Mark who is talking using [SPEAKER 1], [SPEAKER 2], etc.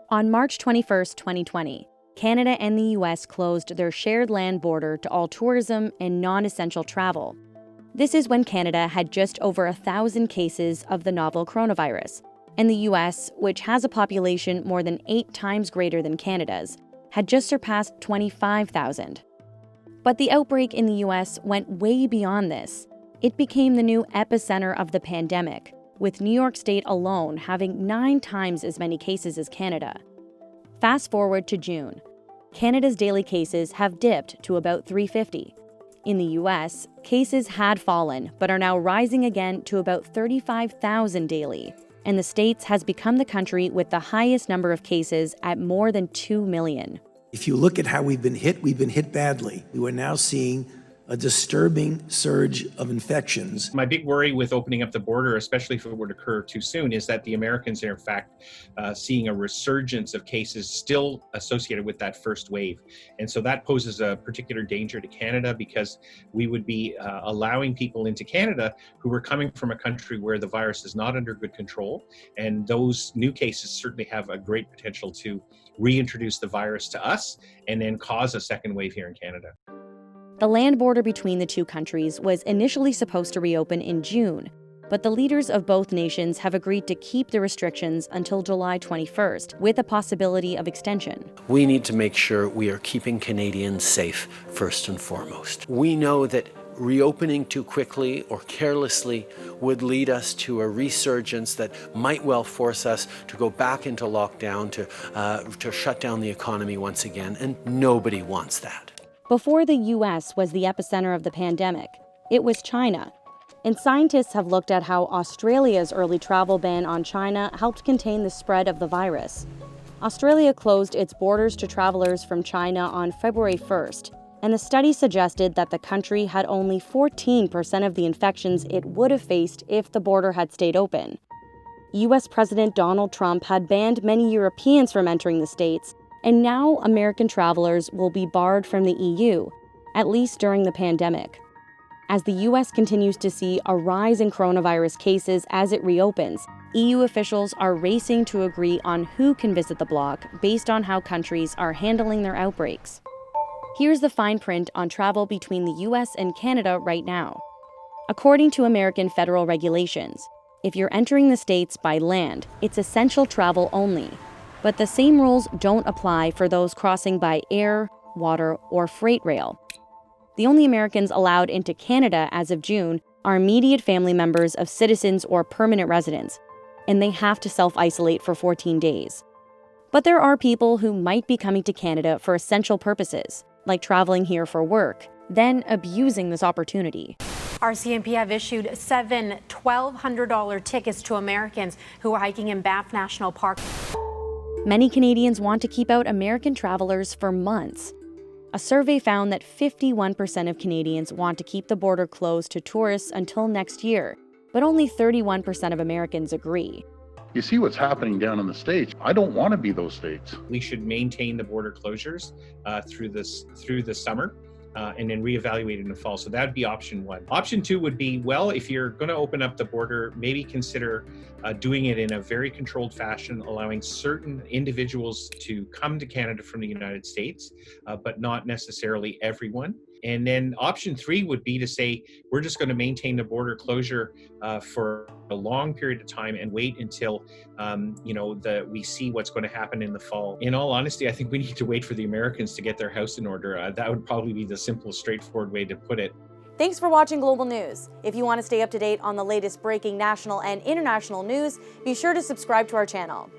[SPEAKER 1] On March 21, 2020, Canada and the US closed their shared land border to all tourism and non-essential travel. This is when Canada had just over 1,000 cases of the novel coronavirus, and the US, which has a population more than 8 times greater than Canada's, had just surpassed 25,000. But the outbreak in the US went way beyond this. It became the new epicenter of the pandemic, with New York State alone having 9 times as many cases as Canada. Fast forward to June. Canada's daily cases have dipped to about 350. In the US, cases had fallen, but are now rising again to about 35,000 daily. And the States has become the country with the highest number of cases at more than 2 million.
[SPEAKER 2] If you look at how we've been hit badly. We are now seeing a disturbing surge of infections.
[SPEAKER 3] My big worry with opening up the border, especially if it were to occur too soon, is that the Americans are in fact seeing a resurgence of cases still associated with that first wave. And so that poses a particular danger to Canada, because we would be allowing people into Canada who were coming from a country where the virus is not under good control. And those new cases certainly have a great potential to reintroduce the virus to us and then cause a second wave here in Canada.
[SPEAKER 1] The land border between the two countries was initially supposed to reopen in June, but the leaders of both nations have agreed to keep the restrictions until July 21st, with a possibility of extension.
[SPEAKER 4] We need to make sure we are keeping Canadians safe first and foremost. We know that reopening too quickly or carelessly would lead us to a resurgence that might well force us to go back into lockdown, to shut down the economy once again, and nobody wants that.
[SPEAKER 1] Before the US was the epicenter of the pandemic, it was China. And scientists have looked at how Australia's early travel ban on China helped contain the spread of the virus. Australia closed its borders to travelers from China on February 1st, and the study suggested that the country had only 14% of the infections it would have faced if the border had stayed open. US President Donald Trump had banned many Europeans from entering the States, and now American travelers will be barred from the EU, at least during the pandemic. As the US continues to see a rise in coronavirus cases as it reopens, EU officials are racing to agree on who can visit the bloc based on how countries are handling their outbreaks. Here's the fine print on travel between the US and Canada right now. According to American federal regulations, if you're entering the States by land, it's essential travel only. But the same rules don't apply for those crossing by air, water, or freight rail. The only Americans allowed into Canada as of June are immediate family members of citizens or permanent residents, and they have to self-isolate for 14 days. But there are people who might be coming to Canada for essential purposes, like traveling here for work, then abusing this opportunity.
[SPEAKER 5] RCMP have issued 7 $1,200 tickets to Americans who are hiking in Banff National Park.
[SPEAKER 1] Many Canadians want to keep out American travelers for months. A survey found that 51% of Canadians want to keep the border closed to tourists until next year, but only 31% of Americans agree.
[SPEAKER 6] You see what's happening down in the States. I don't want to be those states.
[SPEAKER 3] We should maintain the border closures through the summer. And then reevaluate in the fall. So that'd be option 1. Option 2 would be, well, if you're going to open up the border, maybe consider doing it in a very controlled fashion, allowing certain individuals to come to Canada from the United States, but not necessarily everyone. And then option 3 would be to say, we're just going to maintain the border closure for a long period of time and wait until, we see what's going to happen in the fall. In all honesty, I think we need to wait for the Americans to get their house in order. That would probably be the simplest, straightforward way to put it.
[SPEAKER 1] Thanks for watching Global News. If you want to stay up to date on the latest breaking national and international news, be sure to subscribe to our channel.